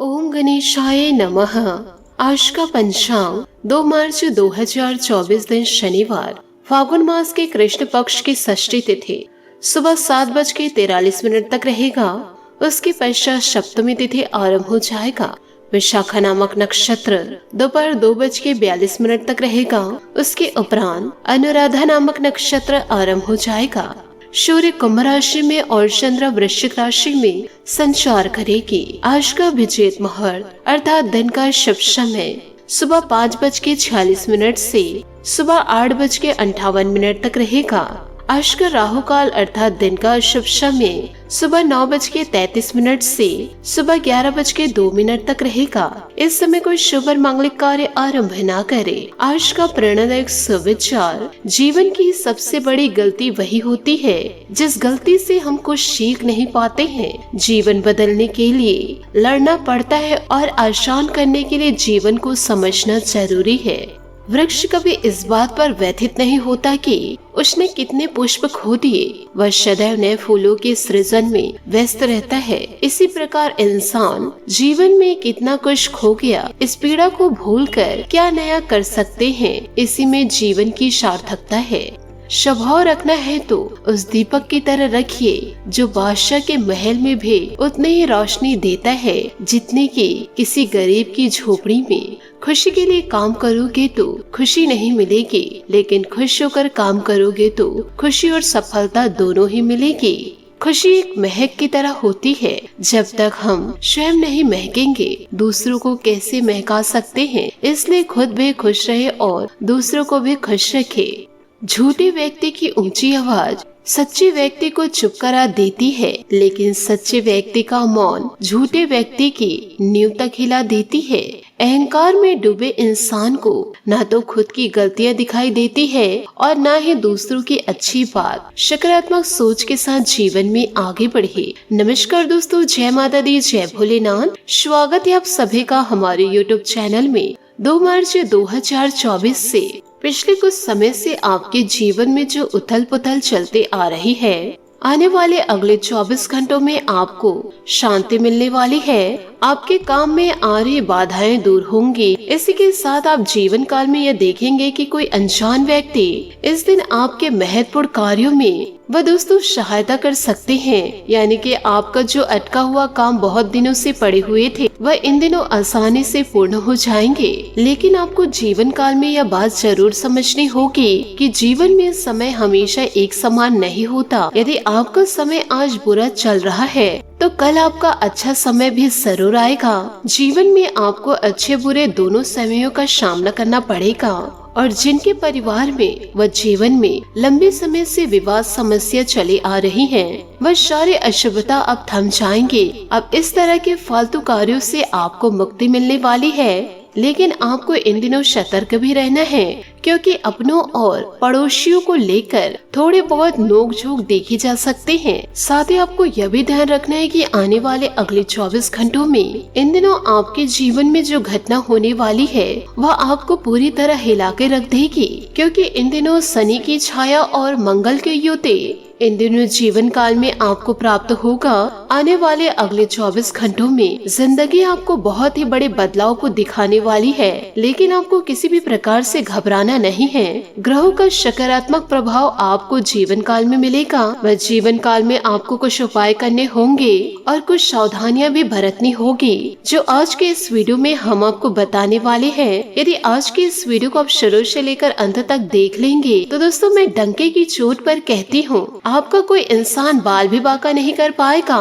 ओम गणेशाय नमः। आज का पंचांग 2 मार्च 2024 दिन शनिवार, फागुन मास के कृष्ण पक्ष की षष्ठी तिथि सुबह 7:43 तक रहेगा। उसके पश्चात सप्तमी तिथि आरंभ हो जाएगा। विशाखा नामक नक्षत्र दोपहर 2:42 तक रहेगा। उसके उपरांत अनुराधा नामक नक्षत्र आरंभ हो जाएगा। सूर्य कुंभ राशि में और चंद्र वृश्चिक राशि में संचार करेगी। आज का अभिजीत मुहूर्त अर्थात दिन का शुभ समय सुबह 5:46 से सुबह 8:58 तक रहेगा। आज का राहु काल अर्थात दिन का शुभ समय सुबह 9:33 से सुबह 11:02 तक रहेगा। इस समय कोई शुभ और मांगलिक कार्य आरंभ न करे। आज का प्रेरणादायक सुविचार, जीवन की सबसे बड़ी गलती वही होती है जिस गलती से हम कुछ सीख नहीं पाते हैं। जीवन बदलने के लिए लड़ना पड़ता है और आसान करने के लिए जीवन को समझना जरूरी है। वृक्ष कभी इस बात पर व्यथित नहीं होता कि उसने कितने पुष्प खो दिए, वह सदैव नए फूलों के सृजन में व्यस्त रहता है। इसी प्रकार इंसान जीवन में कितना कुछ खो गया, इस पीड़ा को भूलकर क्या नया कर सकते हैं, इसी में जीवन की सार्थकता है। स्वभाव रखना है तो उस दीपक की तरह रखिए जो बादशाह के महल में भी उतनी ही रोशनी देता है जितनी कि किसी गरीब की झोपड़ी में। खुशी के लिए काम करोगे तो खुशी नहीं मिलेगी, लेकिन खुश होकर काम करोगे तो खुशी और सफलता दोनों ही मिलेगी। खुशी एक महक की तरह होती है। जब तक हम स्वयं नहीं महकेंगे दूसरों को कैसे महका सकते हैं। इसलिए खुद भी खुश रहे और दूसरों को भी खुश रखे। झूठे व्यक्ति की ऊंची आवाज सच्चे व्यक्ति को चुप करा देती है, लेकिन सच्चे व्यक्ति का मौन झूठे व्यक्ति की नींव तक हिला देती है। अहंकार में डूबे इंसान को न तो खुद की गलतियां दिखाई देती है और न ही दूसरों की अच्छी बात। सकारात्मक सोच के साथ जीवन में आगे बढ़े। नमस्कार दोस्तों, जय माता दी, जय भोलेनाथ। स्वागत है आप सभी का हमारे YouTube चैनल में। 2 मार्च 2024 से पिछले कुछ समय से आपके जीवन में जो उथल पुथल चलते आ रही है, आने वाले अगले 24 घंटों में आपको शांति मिलने वाली है। आपके काम में आ रही बाधाएं दूर होंगी। इसी के साथ आप जीवन काल में यह देखेंगे कि कोई अनजान व्यक्ति इस दिन आपके महत्वपूर्ण कार्यों में वह दोस्तों सहायता कर सकते हैं। यानी कि आपका जो अटका हुआ काम बहुत दिनों से पड़े हुए थे वह इन दिनों आसानी से पूर्ण हो जाएंगे। लेकिन आपको जीवन काल में यह बात जरूर समझनी होगी कि जीवन में समय हमेशा एक समान नहीं होता। यदि आपका समय आज बुरा चल रहा है तो कल आपका अच्छा समय भी जरूर आएगा। जीवन में आपको अच्छे बुरे दोनों समयों का सामना करना पड़ेगा। और जिनके परिवार में व जीवन में लंबे समय से विवाद समस्या चली आ रही है, वह सारे अशुभता अब थम जाएंगे। अब इस तरह के फालतू कार्यों से आपको मुक्ति मिलने वाली है। लेकिन आपको इन दिनों सतर्क भी रहना है, क्योंकि अपनों और पड़ोसियों को लेकर थोड़े बहुत नोक-झोंक देखी जा सकते हैं। साथ ही आपको यह भी ध्यान रखना है कि आने वाले अगले 24 घंटों में इन दिनों आपके जीवन में जो घटना होने वाली है वह आपको पूरी तरह हिला के रख देगी। क्योंकि इन दिनों शनि की छाया और मंगल के युति इन दिनों जीवन काल में आपको प्राप्त होगा। आने वाले अगले 24 घंटों में जिंदगी आपको बहुत ही बड़े बदलाव को दिखाने वाली है, लेकिन आपको किसी भी प्रकार से घबराना नहीं है। ग्रहों का सकारात्मक प्रभाव आपको जीवन काल में मिलेगा। वह जीवन काल में आपको कुछ उपाय करने होंगे और कुछ सावधानियां भी बरतनी होगी, जो आज के इस वीडियो में हम आपको बताने वाले हैं। यदि आज के इस वीडियो को आप शुरू से लेकर अंत तक देख लेंगे तो दोस्तों मैं डंके की चोट पर कहती हूँ, आपका कोई इंसान बाल भी बांका नहीं कर पाएगा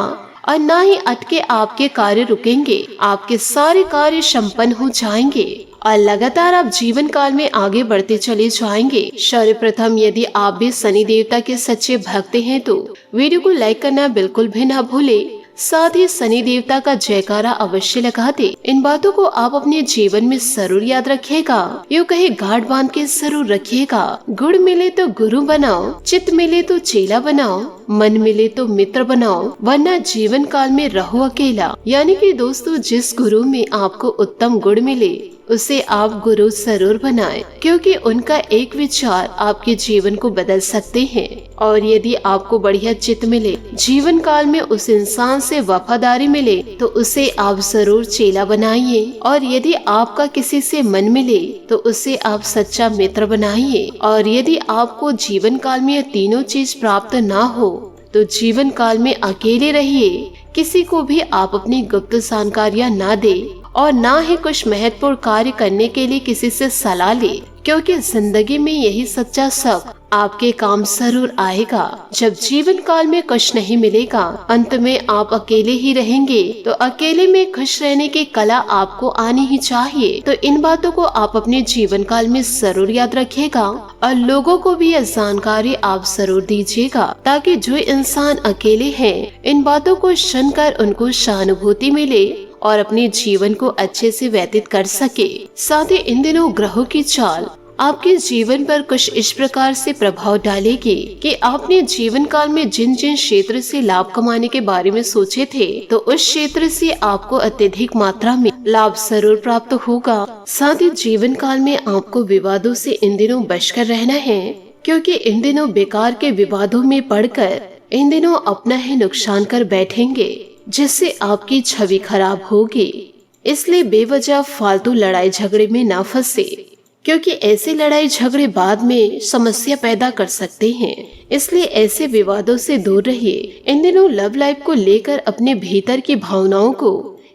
और न ही अटके आपके कार्य रुकेंगे। आपके सारे कार्य संपन्न हो जाएंगे और लगातार आप जीवन काल में आगे बढ़ते चले जाएंगे। सर्वप्रथम यदि आप भी शनि देवता के सच्चे भक्त हैं तो वीडियो को लाइक करना बिल्कुल भी ना भूले। साथ ही शनि देवता का जयकारा अवश्य लगा दे। इन बातों को आप अपने जीवन में जरूर याद रखिएगा। यूँ कहे गांठ बांध के जरूर रखिएगा। गुड़ मिले तो गुरु बनाओ, चित मिले तो चेला बनाओ, मन मिले तो मित्र बनाओ, वरना जीवन काल में रहो अकेला। यानी कि दोस्तों जिस गुरु में आपको उत्तम गुण मिले उसे आप गुरु जरूर बनाएं, क्योंकि उनका एक विचार आपके जीवन को बदल सकते हैं। और यदि आपको बढ़िया चित मिले, जीवन काल में उस इंसान से वफादारी मिले, तो उसे आप जरूर चेला बनाइए। और यदि आपका किसी से मन मिले तो उसे आप सच्चा मित्र बनाइए। और यदि आपको जीवन काल में ये तीनों चीज प्राप्त ना हो तो जीवन काल में अकेले रहिए। किसी को भी आप अपनी गुप्त जानकारियां ना दे और ना ही कुछ महत्वपूर्ण कार्य करने के लिए किसी से सलाह ले, क्योंकि जिंदगी में यही सच्चा शक आपके काम जरूर आएगा। जब जीवन काल में कुछ नहीं मिलेगा, अंत में आप अकेले ही रहेंगे, तो अकेले में खुश रहने की कला आपको आनी ही चाहिए। तो इन बातों को आप अपने जीवन काल में जरूर याद रखिएगा और लोगों को भी यह जानकारी आप जरूर दीजिएगा, ताकि जो इंसान अकेले हैं, इन बातों को सुनकर उनको सहानुभूति मिले और अपने जीवन को अच्छे से व्यतीत कर सके। साथ ही इन दिनों ग्रहों की चाल आपके जीवन पर कुछ इस प्रकार से प्रभाव डालेगी कि आपने जीवन काल में जिन जिन क्षेत्र से लाभ कमाने के बारे में सोचे थे, तो उस क्षेत्र से आपको अत्यधिक मात्रा में लाभ जरूर प्राप्त होगा। साथ ही जीवन काल में आपको विवादों से इन दिनों बचकर रहना है, क्योंकि इन दिनों बेकार के विवादों में पड़कर इन दिनों अपना ही नुकसान कर बैठेंगे, जिससे आपकी छवि खराब होगी। इसलिए बेवजह फालतू लड़ाई झगड़े में ना फंसे, क्योंकि ऐसे लड़ाई झगड़े बाद में समस्या पैदा कर सकते हैं। इसलिए ऐसे विवादों से दूर रहिए। इन दिनों लव लाइफ को लेकर अपने भीतर की भावनाओं को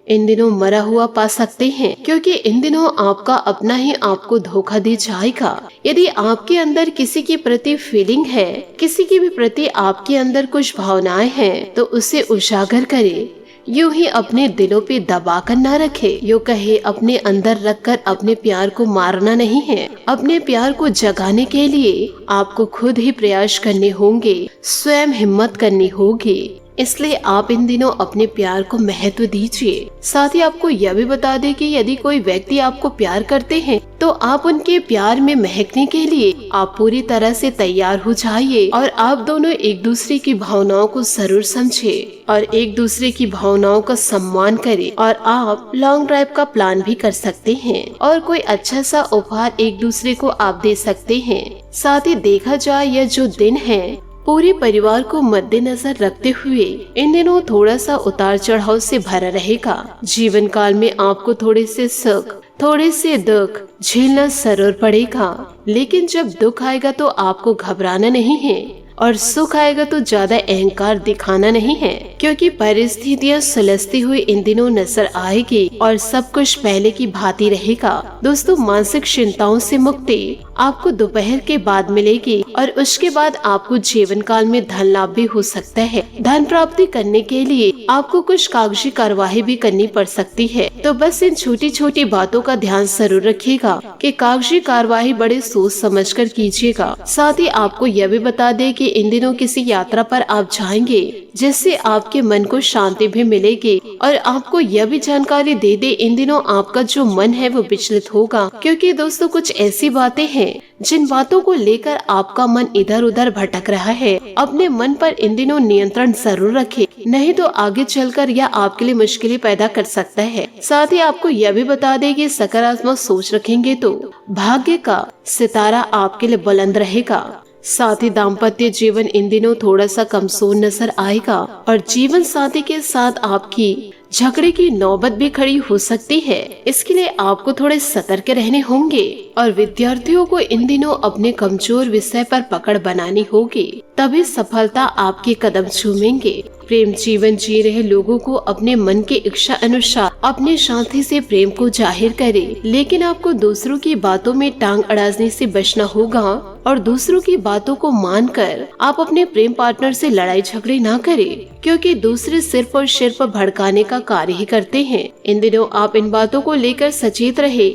इन दिनों मरा हुआ पा सकते हैं, क्योंकि इन दिनों आपका अपना ही आपको धोखा दे जाएगा। यदि आपके अंदर किसी के प्रति फीलिंग है, किसी के भी प्रति आपके अंदर कुछ भावनाएं हैं, तो उसे उजागर करे। यूं ही अपने दिलों पे दबा कर न रखे। यूं कहे अपने अंदर रखकर अपने प्यार को मारना नहीं है। अपने प्यार को जगाने के लिए आपको खुद ही प्रयास करने होंगे, स्वयं हिम्मत करनी होगी। इसलिए आप इन दिनों अपने प्यार को महत्व दीजिए। साथ ही आपको यह भी बता दें कि यदि कोई व्यक्ति आपको प्यार करते हैं, तो आप उनके प्यार में महकने के लिए आप पूरी तरह से तैयार हो जाइए और आप दोनों एक दूसरे की भावनाओं को जरूर समझे और एक दूसरे की भावनाओं का सम्मान करें। और आप लॉन्ग ड्राइव का प्लान भी कर सकते हैं और कोई अच्छा सा उपहार एक दूसरे को आप दे सकते हैं। साथ ही देखा जाए, यह जो दिन है पूरे परिवार को मद्देनजर रखते हुए इन दिनों थोड़ा सा उतार चढ़ाव से भरा रहेगा। जीवन काल में आपको थोड़े से सुख, थोड़े से दुख झेलना जरूर पड़ेगा, लेकिन जब दुख आएगा तो आपको घबराना नहीं है और सुख आएगा तो ज्यादा अहंकार दिखाना नहीं है, क्योंकि परिस्थितियां सुलझती हुई इन दिनों नजर आएगी और सब कुछ पहले की भांति रहेगा। दोस्तों, मानसिक चिंताओं से मुक्ति आपको दोपहर के बाद मिलेगी और उसके बाद आपको जीवन काल में धन लाभ भी हो सकता है। धन प्राप्ति करने के लिए आपको कुछ कागजी कार्यवाही भी करनी पड़ सकती है, तो बस इन छोटी छोटी बातों का ध्यान जरूर रखिएगा कि कागजी कार्यवाही बड़े सोच समझकर कीजिएगा। साथ ही आपको यह भी बता दें कि इन दिनों किसी यात्रा पर आप जाएंगे, जिससे आपके मन को शांति भी मिलेगी। और आपको यह भी जानकारी दे दे, इन दिनों आपका जो मन है वो विचलित होगा, क्योंकि दोस्तों कुछ ऐसी बातें हैं जिन बातों को लेकर आपका मन इधर उधर भटक रहा है। अपने मन पर इन दिनों नियंत्रण जरूर रखें, नहीं तो आगे चलकर यह आपके लिए मुश्किलें पैदा कर सकता है। साथ ही आपको यह भी बता दें कि सकारात्मक सोच रखेंगे तो भाग्य का सितारा आपके लिए बुलंद रहेगा। साथ ही दाम्पत्य जीवन इन दिनों थोड़ा सा कमजोर नजर आएगा और जीवन साथी के साथ आपकी झगड़े की नौबत भी खड़ी हो सकती है। इसके लिए आपको थोड़े सतर्क रहने होंगे और विद्यार्थियों को इन दिनों अपने कमजोर विषय पर पकड़ बनानी होगी, तभी सफलता आपके कदम चूमेंगे। प्रेम जीवन जी रहे लोगों को अपने मन की इच्छा अनुसार अपने साथी से प्रेम को जाहिर करें, लेकिन आपको दूसरों की बातों में टांग अड़ाने से बचना होगा और दूसरों की बातों को मानकर आप अपने प्रेम पार्टनर से लड़ाई झगड़े ना करें, क्योंकि दूसरे सिर्फ और सिर्फ भड़काने का कार्य ही करते हैं। इन दिनों आप इन बातों को लेकर सचेत रहे,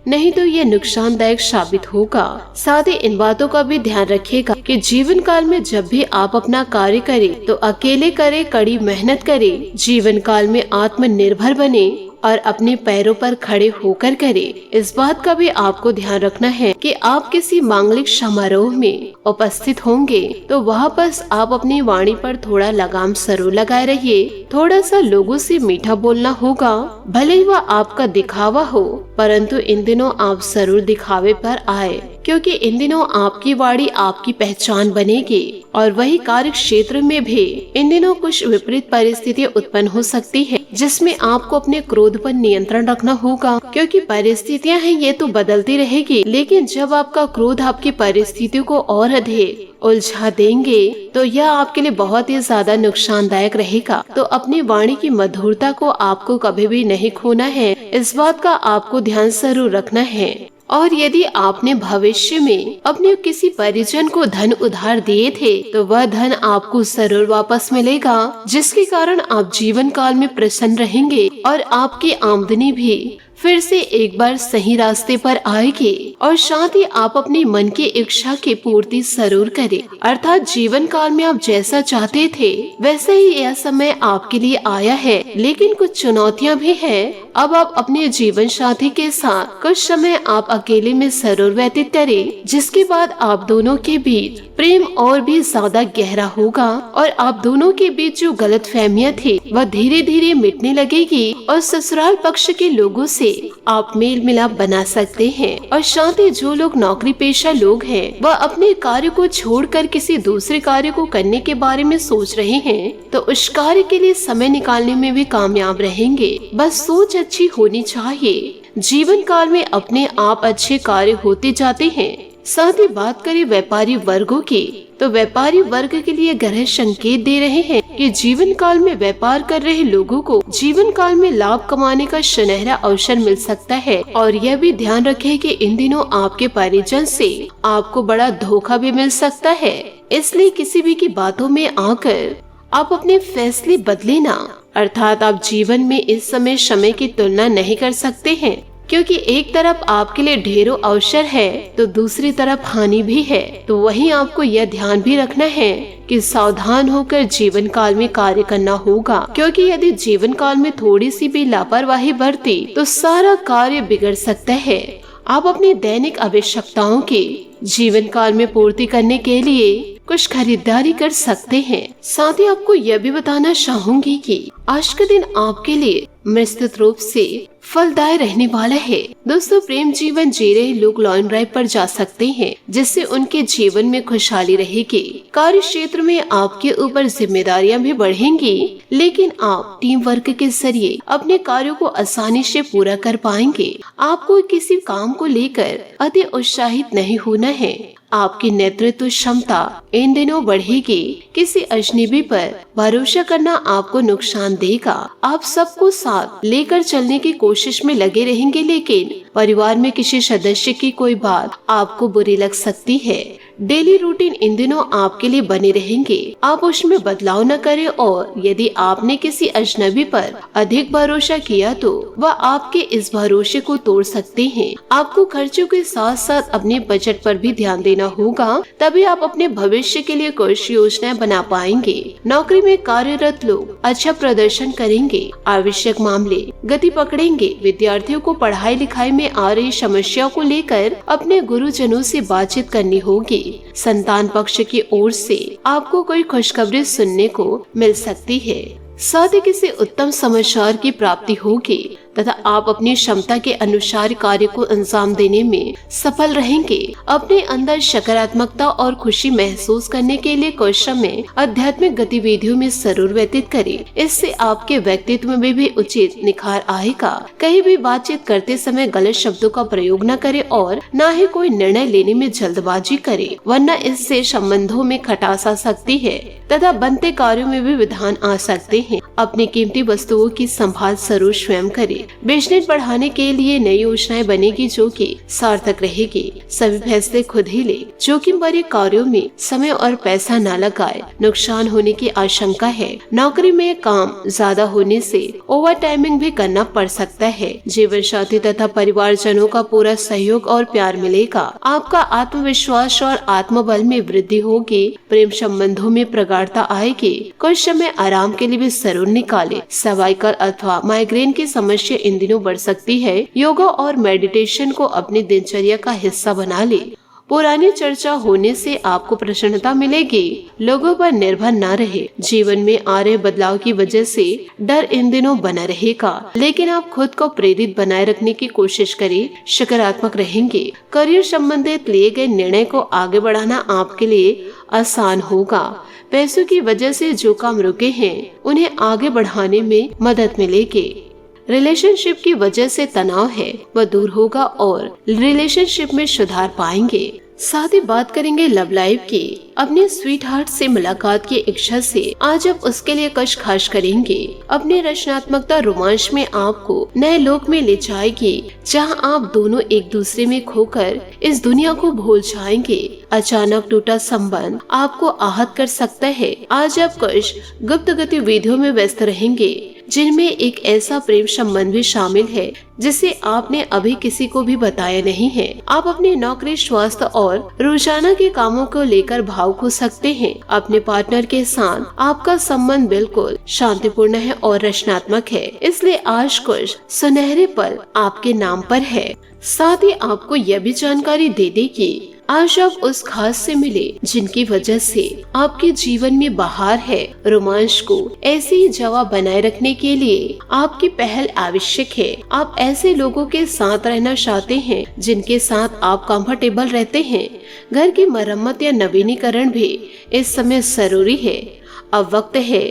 नहीं तो ये नुकसानदायक साबित होगा। साथ ही इन बातों का भी ध्यान रखिएगा कि जीवन काल में जब भी आप अपना कार्य करें तो अकेले करें, कड़ी मेहनत करें, जीवन काल में आत्मनिर्भर बने और अपने पैरों पर खड़े होकर करे। इस बात का भी आपको ध्यान रखना है कि आप किसी मांगलिक समारोह में उपस्थित होंगे तो वहाँ पर आप अपनी वाणी पर थोड़ा लगाम जरूर लगाए रहिए। थोड़ा सा लोगों से मीठा बोलना होगा, भले ही वह आपका दिखावा हो, परंतु इन दिनों आप जरूर दिखावे पर आए, क्योंकि इन दिनों आपकी वाणी आपकी पहचान बनेगी। और वही कार्य क्षेत्र में भी इन दिनों कुछ विपरीत परिस्थितियाँ उत्पन्न हो सकती है, जिसमें आपको अपने क्रोध पर नियंत्रण रखना होगा, क्योंकि परिस्थितियां हैं ये तो बदलती रहेगी, लेकिन जब आपका क्रोध आपकी परिस्थितियों को और अधिक उलझा देंगे तो यह आपके लिए बहुत ही ज्यादा नुकसानदायक रहेगा। तो अपनी वाणी की मधुरता को आपको कभी भी नहीं खोना है, इस बात का आपको ध्यान जरूर रखना है। और यदि आपने भविष्य में अपने किसी परिजन को धन उधार दिए थे तो वह धन आपको जरूर वापस मिलेगा, जिसके कारण आप जीवन काल में प्रसन्न रहेंगे और आपकी आमदनी भी फिर से एक बार सही रास्ते पर आएगी। और साथ ही आप अपनी मन की इच्छा की पूर्ति जरूर करें, अर्थात जीवन काल में आप जैसा चाहते थे वैसे ही यह समय आपके लिए आया है। लेकिन कुछ चुनौतियां भी हैं। अब आप अपने जीवन साथी के साथ कुछ समय आप अकेले में जरूर व्यतीत करें, जिसके बाद आप दोनों के बीच प्रेम और भी ज्यादा गहरा होगा और आप दोनों के बीच जो गलतफहमियां थी वह धीरे धीरे मिटने लगेगी और ससुराल पक्ष के लोगों से आप मेल मिलाप बना सकते हैं। और साथ ही जो लोग नौकरी पेशा लोग हैं वह अपने कार्य को छोड़कर किसी दूसरे कार्य को करने के बारे में सोच रहे हैं तो उस कार्य के लिए समय निकालने में भी कामयाब रहेंगे। बस सोच अच्छी होनी चाहिए। जीवन काल में अपने आप अच्छे कार्य होते जाते हैं। साथ ही बात करें व्यापारी वर्गों की तो व्यापारी वर्ग के लिए ग्रह संकेत दे रहे हैं कि जीवन काल में व्यापार कर रहे लोगों को जीवन काल में लाभ कमाने का सुनहरा अवसर मिल सकता है। और यह भी ध्यान रखें कि इन दिनों आपके परिजन से आपको बड़ा धोखा भी मिल सकता है, इसलिए किसी भी की बातों में आकर आप अपने फैसले बदले ना, अर्थात आप जीवन में इस समय की तुलना नहीं कर सकते हैं, क्योंकि एक तरफ आपके लिए ढेरों अवसर है तो दूसरी तरफ हानि भी है। तो वहीं आपको यह ध्यान भी रखना है कि सावधान होकर जीवन काल में कार्य करना होगा, क्योंकि यदि जीवन काल में थोड़ी सी भी लापरवाही बरती तो सारा कार्य बिगड़ सकता है। आप अपनी दैनिक आवश्यकताओं की जीवन काल में पूर्ति करने के लिए कुछ खरीदारी कर सकते हैं। साथ ही आपको यह भी बताना चाहूंगी कि आज का दिन आपके लिए निश्चित रूप से फलदायी रहने वाला है। दोस्तों, प्रेम जीवन जी रहे लोग लॉन्ग ड्राइव पर जा सकते हैं, जिससे उनके जीवन में खुशहाली रहेगी। कार्य क्षेत्र में आपके ऊपर जिम्मेदारियां भी बढ़ेंगी, लेकिन आप टीम वर्क के जरिए अपने कार्यों को आसानी से पूरा कर पाएंगे। आपको किसी काम को लेकर अति उत्साहित नहीं होना है। आपकी नेतृत्व क्षमता इन दिनों बढ़ेगी। किसी अजनबी पर भरोसा करना आपको नुकसान देगा। आप सबको साथ लेकर चलने की कोशिश में लगे रहेंगे, लेकिन परिवार में किसी सदस्य की कोई बात आपको बुरी लग सकती है। डेली रूटीन इन दिनों आपके लिए बने रहेंगे, आप उसमें बदलाव न करें। और यदि आपने किसी अजनबी पर अधिक भरोसा किया तो वह आपके इस भरोसे को तोड़ सकते हैं। आपको खर्चों के साथ साथ अपने बजट पर भी ध्यान देना होगा, तभी आप अपने भविष्य के लिए कुछ योजनाएं बना पाएंगे। नौकरी में कार्यरत लोग अच्छा प्रदर्शन करेंगे। आवश्यक मामले गति पकड़ेंगे। विद्यार्थियों को पढ़ाई लिखाई में आ रही समस्याओं को लेकर अपने गुरुजनों से बातचीत करनी होगी। संतान पक्ष की ओर से आपको कोई खुशखबरी सुनने को मिल सकती है। साथ ही किसी उत्तम समाचार की प्राप्ति होगी तथा आप अपनी क्षमता के अनुसार कार्य को अंजाम देने में सफल रहेंगे। अपने अंदर सकारात्मकता और खुशी महसूस करने के लिए कुछ समय आध्यात्मिक गतिविधियों में जरूर व्यतीत करें। इससे आपके व्यक्तित्व में भी उचित निखार आएगा। कहीं भी बातचीत करते समय गलत शब्दों का प्रयोग न करें और न ही कोई निर्णय लेने में जल्दबाजी करें, वरना इससे संबंधों में खटास आ सकती है तथा बनते कार्यों में भी विधान आ सकते हैं। अपनी कीमती वस्तुओं की संभाल जरूर स्वयं करें। करें। बिजनेस बढ़ाने के लिए नई योजनाएं बनेगी जो कि सार्थक रहेगी। सभी फैसले खुद ही ले। जोखिम भरे कार्यों में समय और पैसा न लगाए, नुकसान होने की आशंका है। नौकरी में काम ज्यादा होने से ओवर टाइमिंग भी करना पड़ सकता है। जीवन साथी तथा परिवारजनों का पूरा सहयोग और प्यार मिलेगा। आपका आत्मविश्वास और आत्मबल में वृद्धि होगी। प्रेम संबंधों में प्रगाढ़ता आएगी। कुछ समय आराम के लिए भी जरूर निकाले। सर्वाइकल अथवा माइग्रेन की समस्या इन दिनों बढ़ सकती है। योगा और मेडिटेशन को अपनी दिनचर्या का हिस्सा बना ले। पुरानी चर्चा होने से आपको प्रसन्नता मिलेगी। लोगों पर निर्भर न रहे। जीवन में आ रहे बदलाव की वजह से डर इन दिनों बना रहेगा, लेकिन आप खुद को प्रेरित बनाए रखने की कोशिश करें। सकारात्मक रहेंगे। करियर संबंधित लिए गए निर्णय को आगे बढ़ाना आपके लिए आसान होगा। पैसों की वजह से जो काम रुके हैं उन्हें आगे बढ़ाने में मदद मिलेगी। रिलेशनशिप की वजह से तनाव है वह दूर होगा और रिलेशनशिप में सुधार पाएंगे। साथ ही बात करेंगे लव लाइफ की। अपने स्वीट हार्ट से मुलाकात की इच्छा से आज आप उसके लिए कुछ खास करेंगे। अपनी रचनात्मकता रोमांच में आपको नए लोक में ले जाएगी, जहां आप दोनों एक दूसरे में खोकर इस दुनिया को भूल जाएंगे। अचानक टूटा संबंध आपको आहत कर सकता है। आज आप कुछ गुप्त गतिविधियों में व्यस्त रहेंगे, जिनमें एक ऐसा प्रेम संबंध भी शामिल है जिसे आपने अभी किसी को भी बताया नहीं है। आप अपनी नौकरी, स्वास्थ्य और रोजाना के कामों को लेकर भावुक हो सकते हैं। अपने पार्टनर के साथ आपका संबंध बिल्कुल शांतिपूर्ण है और रचनात्मक है, इसलिए आज कुछ सुनहरे पल आपके नाम पर है। साथ ही आपको यह भी जानकारी दे दे कि आज आप उस खास से मिले जिनकी वजह से आपके जीवन में बहार है। रोमांच को ऐसे ही जवाब बनाए रखने के लिए आपकी पहल आवश्यक है। आप ऐसे लोगों के साथ रहना चाहते हैं जिनके साथ आप कंफर्टेबल रहते हैं। घर की मरम्मत या नवीनीकरण भी इस समय जरूरी है। अब वक्त है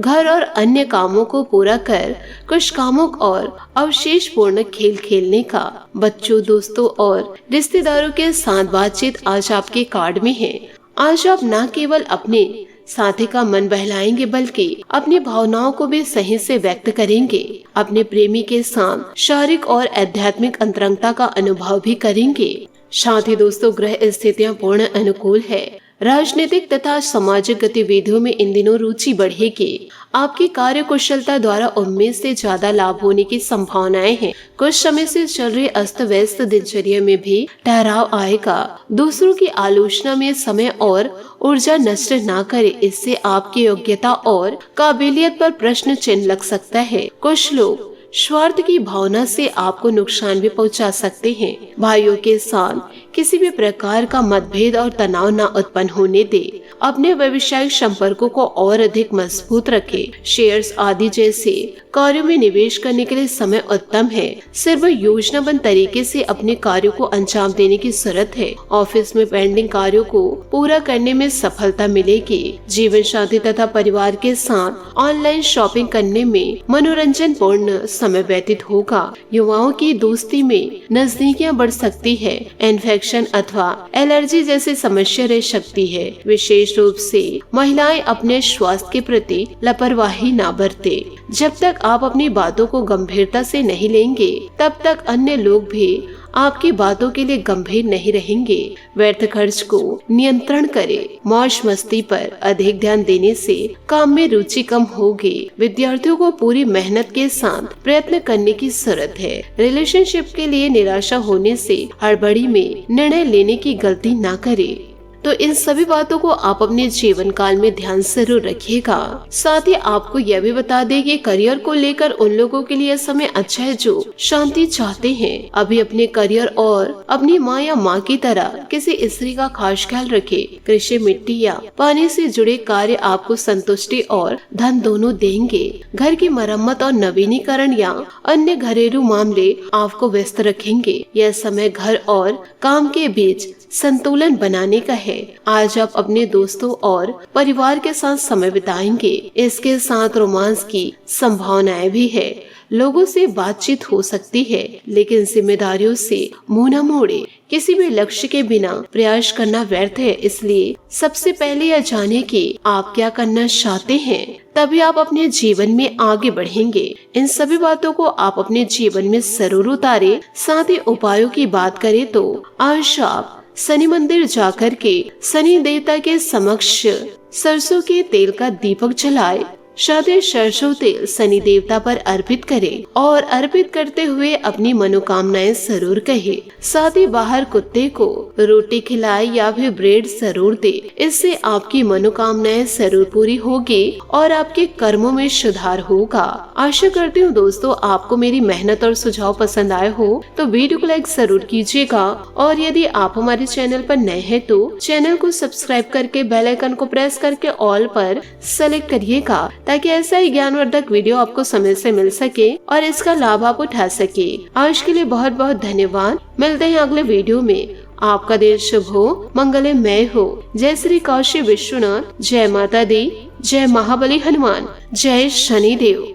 घर और अन्य कामों को पूरा कर कुछ कामुक और अवशेषपूर्ण खेल खेलने का। बच्चों, दोस्तों और रिश्तेदारों के साथ बातचीत आज आपके कार्ड में है। आज आप न केवल अपने साथी का मन बहलाएंगे बल्कि अपनी भावनाओं को भी सही से व्यक्त करेंगे। अपने प्रेमी के साथ शारीरिक और आध्यात्मिक अंतरंगता का अनुभव भी करेंगे। साथ ही दोस्तों, ग्रह स्थितियां पूर्ण अनुकूल है। राजनीतिक तथा सामाजिक गतिविधियों में इन दिनों रुचि बढ़ेगी। आपकी कार्य कुशलता द्वारा उम्मीद से ज्यादा लाभ होने की संभावनाएं हैं। कुछ समय से चल रही अस्त व्यस्त दिनचर्या में भी ठहराव आएगा। दूसरों की आलोचना में समय और ऊर्जा नष्ट ना करें, इससे आपकी योग्यता और काबिलियत पर प्रश्न चिन्ह लग सकता है। कुछ लोग स्वार्थ की भावना से आपको नुकसान भी पहुंचा सकते हैं। भाइयों के साथ किसी भी प्रकार का मतभेद और तनाव न उत्पन्न होने दे। अपने व्यवसायिक संपर्कों को और अधिक मजबूत रखें। शेयर्स आदि जैसे कार्यों में निवेश करने के लिए समय उत्तम है। सिर्फ योजनाबद्ध तरीके से अपने कार्यों को अंजाम देने की जरूरत है। ऑफिस में पेंडिंग कार्यों को पूरा करने में सफलता मिलेगी। जीवन साथी तथा परिवार के साथ ऑनलाइन शॉपिंग करने में मनोरंजन पूर्ण समय व्यतीत होगा। युवाओं की दोस्ती में नजदीकियां बढ़ सकती है। इन्फेक्शन अथवा एलर्जी जैसी समस्या रह सकती है। विशेष रूप से महिलाएं अपने स्वास्थ्य के प्रति लापरवाही न बरते। जब तक आप अपनी बातों को गंभीरता से नहीं लेंगे, तब तक अन्य लोग भी आपकी बातों के लिए गंभीर नहीं रहेंगे। व्यर्थ खर्च को नियंत्रण करें। मौज मस्ती पर अधिक ध्यान देने से काम में रुचि कम होगी। विद्यार्थियों को पूरी मेहनत के साथ प्रयत्न करने की जरूरत है। रिलेशनशिप के लिए निराशा होने से हड़बड़ी में निर्णय लेने की गलती ना करें। तो इन सभी बातों को आप अपने जीवन काल में ध्यान जरूर रखिएगा। साथ ही आपको यह भी बता दें कि करियर को लेकर उन लोगों के लिए समय अच्छा है जो शांति चाहते हैं। अभी अपने करियर और अपनी माँ या माँ की तरह किसी स्त्री का खास ख्याल रखें। कृषि, मिट्टी या पानी से जुड़े कार्य आपको संतुष्टि और धन दोनों देंगे। घर की मरम्मत और नवीनीकरण या अन्य घरेलू मामले आपको व्यस्त रखेंगे। यह समय घर और काम के बीच संतुलन बनाने का है। आज आप अपने दोस्तों और परिवार के साथ समय बिताएंगे। इसके साथ रोमांस की संभावनाएं भी है। लोगों से बातचीत हो सकती है, लेकिन जिम्मेदारियों से मुंह न मोड़े। किसी भी लक्ष्य के बिना प्रयास करना व्यर्थ है, इसलिए सबसे पहले यह जाने कि आप क्या करना चाहते हैं, तभी आप अपने जीवन में आगे बढ़ेंगे। इन सभी बातों को आप अपने जीवन में जरूर उतारे। साथ ही उपायों की बात करें तो आज आप शनि मंदिर जाकर के शनि देवता के समक्ष सरसों के तेल का दीपक जलाए। साथ ही सरसों तेल शनि देवता पर अर्पित करें और अर्पित करते हुए अपनी मनोकामनाएं जरूर कहे। साथ ही बाहर कुत्ते को रोटी खिलाए या फिर ब्रेड जरूर दे। इससे आपकी मनोकामनाएं जरूर पूरी होगी और आपके कर्मों में सुधार होगा। आशा करती हूँ दोस्तों आपको मेरी मेहनत और सुझाव पसंद आए हो तो वीडियो को लाइक जरूर कीजिएगा और यदि आप हमारे चैनल पर नए हैं तो चैनल को सब्सक्राइब करके बेल आइकन को प्रेस करके ऑल पर सेलेक्ट करिएगा, ताकि ऐसा ही ज्ञानवर्धक वीडियो आपको समय से मिल सके और इसका लाभ आप उठा सके। आज के लिए बहुत बहुत धन्यवाद। मिलते हैं अगले वीडियो में। आपका दिन शुभ हो, मंगलमय हो। जय श्री काशी विश्वनाथ, जय माता दी, जय महाबली हनुमान, जय शनिदेव।